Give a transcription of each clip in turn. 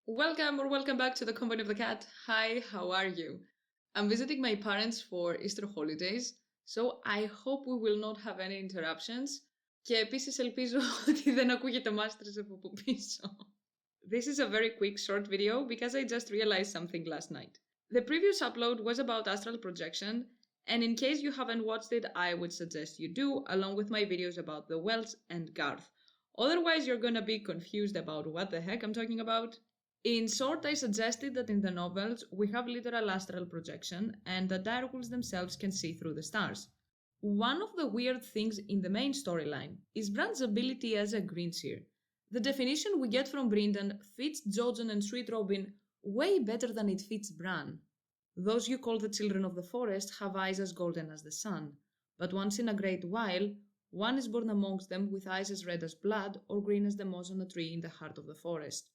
Welcome back to the Company of the Cat. Hi, how are you? I'm visiting my parents for Easter holidays, so I hope we will not have any interruptions. Και επίσης ελπίζω ότι δεν ακούγεται μάστρες από πίσω. This is a very quick short video because I just realized something last night. The previous upload was about astral projection, and in case you haven't watched it, I would suggest you do, along with my videos about the Wells and Garth. Otherwise, you're gonna be confused about what the heck I'm talking about. In short, I suggested that in the novels we have literal astral projection and the direwolves themselves can see through the stars. One of the weird things in the main storyline is Bran's ability as a Greenseer. The definition we get from Brynden fits Jojen and Sweet Robin way better than it fits Bran. Those you call the children of the forest have eyes as golden as the sun, but once in a great while, one is born amongst them with eyes as red as blood or green as the moss on a tree in the heart of the forest.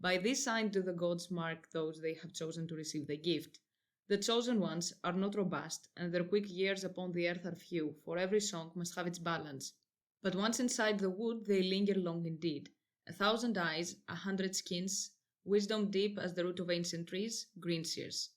By this sign do the gods mark those they have chosen to receive the gift. The chosen ones are not robust, and their quick years upon the earth are few, for every song must have its balance. But once inside the wood they linger long indeed. 1,000 eyes, 100 skins, wisdom deep as the root of ancient trees, Greenseers.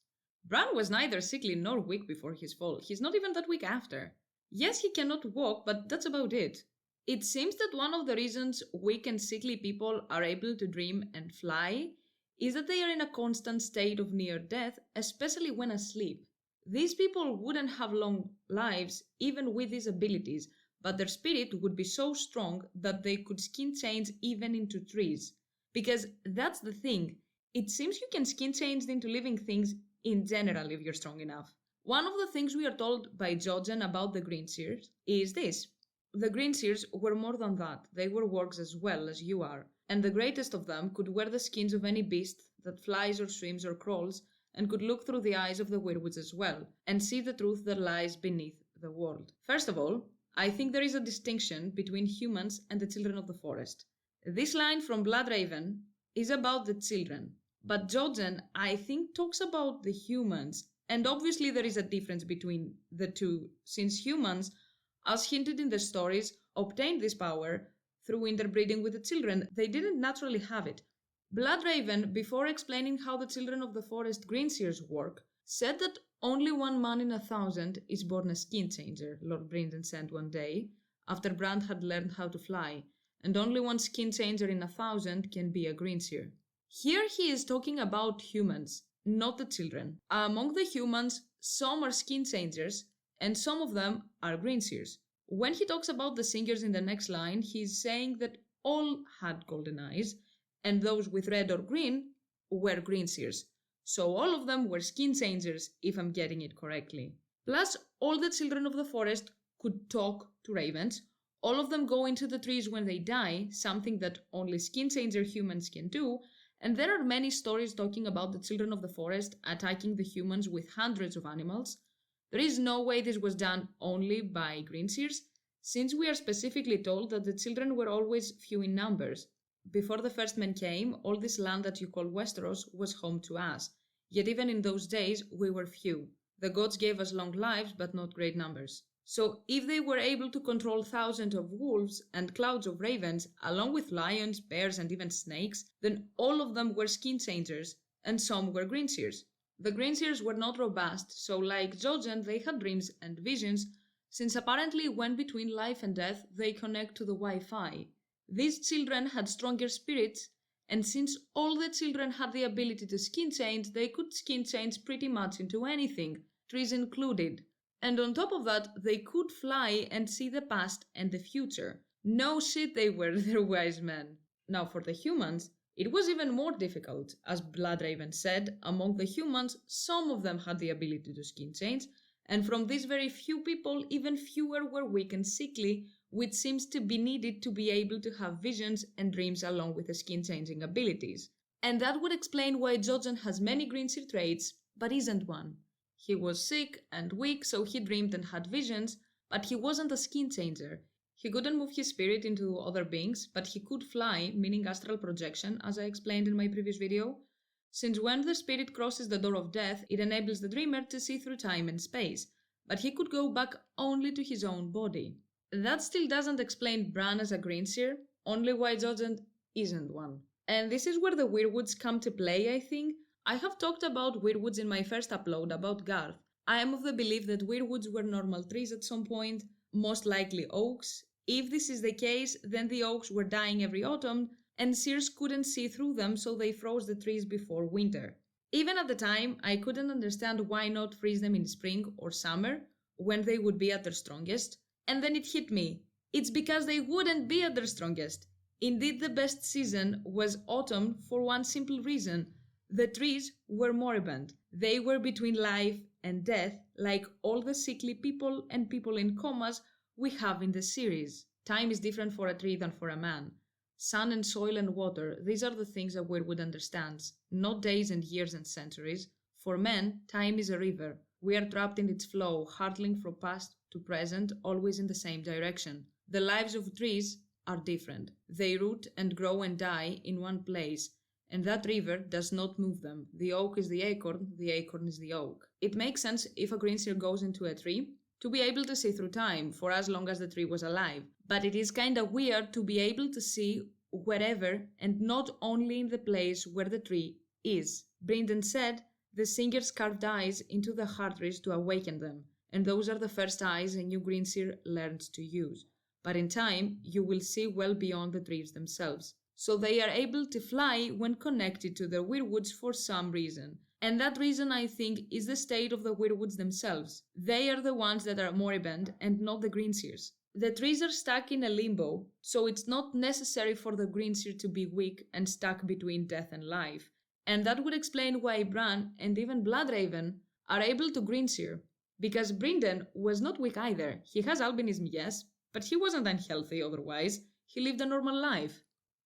Bran was neither sickly nor weak before his fall. He's not even that weak after. Yes, he cannot walk, but that's about it. It seems that one of the reasons weak and sickly people are able to dream and fly is that they are in a constant state of near death, especially when asleep. These people wouldn't have long lives even with these abilities, but their spirit would be so strong that they could skin change even into trees. Because that's the thing, it seems you can skin change into living things in general if you're strong enough. One of the things we are told by Jojen about the Greenseers is this. The Greenseers were more than that, they were wargs as well as you are, and the greatest of them could wear the skins of any beast that flies or swims or crawls, and could look through the eyes of the Weirwoods as well, and see the truth that lies beneath the world. First of all, I think there is a distinction between humans and the children of the forest. This line from Bloodraven is about the children, but Jojen, I think, talks about the humans, and obviously there is a difference between the two, since humans, as hinted in the stories, obtained this power through interbreeding with the children. They didn't naturally have it. Bloodraven, before explaining how the children of the forest Greenseers work, said that only one man in 1,000 is born a skin changer, Lord Brynden said one day, after Bran had learned how to fly, and only one skin changer in 1,000 can be a Greenseer. Here he is talking about humans, not the children. Among the humans, some are skin changers, and some of them are Greenseers. When he talks about the singers in the next line, he's saying that all had golden eyes, and those with red or green were Greenseers. So all of them were skin changers, if I'm getting it correctly. Plus, all the children of the forest could talk to ravens. All of them go into the trees when they die, something that only skin changer humans can do, and there are many stories talking about the children of the forest attacking the humans with hundreds of animals. There is no way this was done only by Greenseers, since we are specifically told that the children were always few in numbers. Before the first men came, all this land that you call Westeros was home to us, yet even in those days we were few. The gods gave us long lives but not great numbers. So if they were able to control thousands of wolves and clouds of ravens, along with lions, bears and even snakes, then all of them were skin changers, and some were Greenseers. The Greenseers were not robust, so like Jojen, they had dreams and visions, since apparently when between life and death they connect to the Wi-Fi. These children had stronger spirits, and since all the children had the ability to skin change, they could skin change pretty much into anything, trees included. And on top of that, they could fly and see the past and the future. No shit, they were their wise men. Now for the humans, it was even more difficult. As Bloodraven said, among the humans, some of them had the ability to skin change, and from these very few people, even fewer were weak and sickly, which seems to be needed to be able to have visions and dreams along with the skin-changing abilities. And that would explain why Jojen has many Greenseer traits, but isn't one. He was sick and weak, so he dreamed and had visions, but he wasn't a skin changer. He couldn't move his spirit into other beings, but he could fly, meaning astral projection, as I explained in my previous video, since when the spirit crosses the door of death, it enables the dreamer to see through time and space, but he could go back only to his own body. That still doesn't explain Bran as a Greenseer, only why Jojen isn't one. And this is where the Weirwoods come to play, I think. I have talked about Weirwoods in my first upload about Garth. I am of the belief that Weirwoods were normal trees at some point, most likely oaks. If this is the case, then the oaks were dying every autumn, and seers couldn't see through them, so they froze the trees before winter. Even at the time, I couldn't understand why not freeze them in spring or summer, when they would be at their strongest. And then it hit me. It's because they wouldn't be at their strongest. Indeed, the best season was autumn for one simple reason. The trees were moribund. They were between life and death, like all the sickly people and people in comas we have in the series. Time is different for a tree than for a man. Sun and soil and water, these are the things a Weirwood understands, not days and years and centuries. For men, time is a river. We are trapped in its flow, hurtling from past to present, always in the same direction. The lives of trees are different. They root and grow and die in one place, and that river does not move them. The oak is the acorn is the oak. It makes sense if a Greenseer goes into a tree to be able to see through time for as long as the tree was alive. But it is kinda weird to be able to see wherever and not only in the place where the tree is. Bran said the singers carved eyes into the heart trees to awaken them, and those are the first eyes a new Greenseer learns to use. But in time, you will see well beyond the trees themselves. So they are able to fly when connected to the Weirwoods for some reason. And that reason, I think, is the state of the Weirwoods themselves. They are the ones that are moribund and not the Greenseers. The trees are stuck in a limbo, so it's not necessary for the Greenseer to be weak and stuck between death and life. And that would explain why Bran and even Bloodraven are able to Greenseer. Because Bran was not weak either. He has albinism, yes, but he wasn't unhealthy otherwise. He lived a normal life.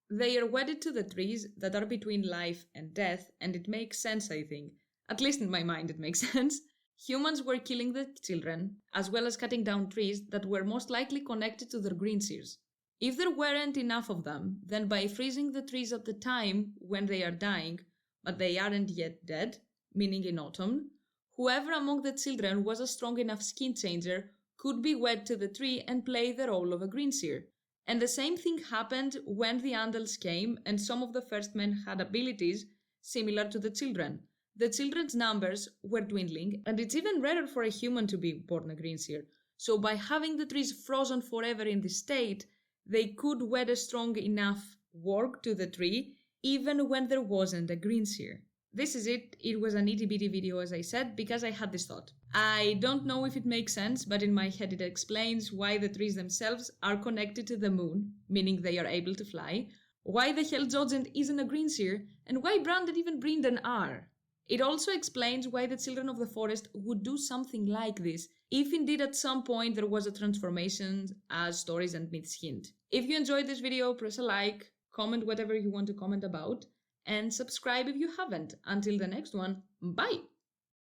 They are wedded to the trees that are between life and death, and it makes sense, I think. At least in my mind it makes sense. Humans were killing the children, as well as cutting down trees that were most likely connected to their Greenseers. If there weren't enough of them, then by freezing the trees at the time when they are dying, but they aren't yet dead, meaning in autumn, whoever among the children was a strong enough skin changer could be wed to the tree and play the role of a Greenseer. And the same thing happened when the Andals came and some of the first men had abilities similar to the children. The children's numbers were dwindling, and it's even rarer for a human to be born a Greenseer. So by having the trees frozen forever in this state, they could wed a strong enough warg to the tree even when there wasn't a Greenseer. This is it. It was an itty-bitty video, as I said, because I had this thought. I don't know if it makes sense, but in my head it explains why the trees themselves are connected to the moon, meaning they are able to fly, why the Hell Jotland isn't a Greenseer, and why Bran and even Bran are. It also explains why the children of the forest would do something like this, if indeed at some point there was a transformation, as stories and myths hint. If you enjoyed this video, press a like, comment whatever you want to comment about, and subscribe if you haven't. Until the next one, bye!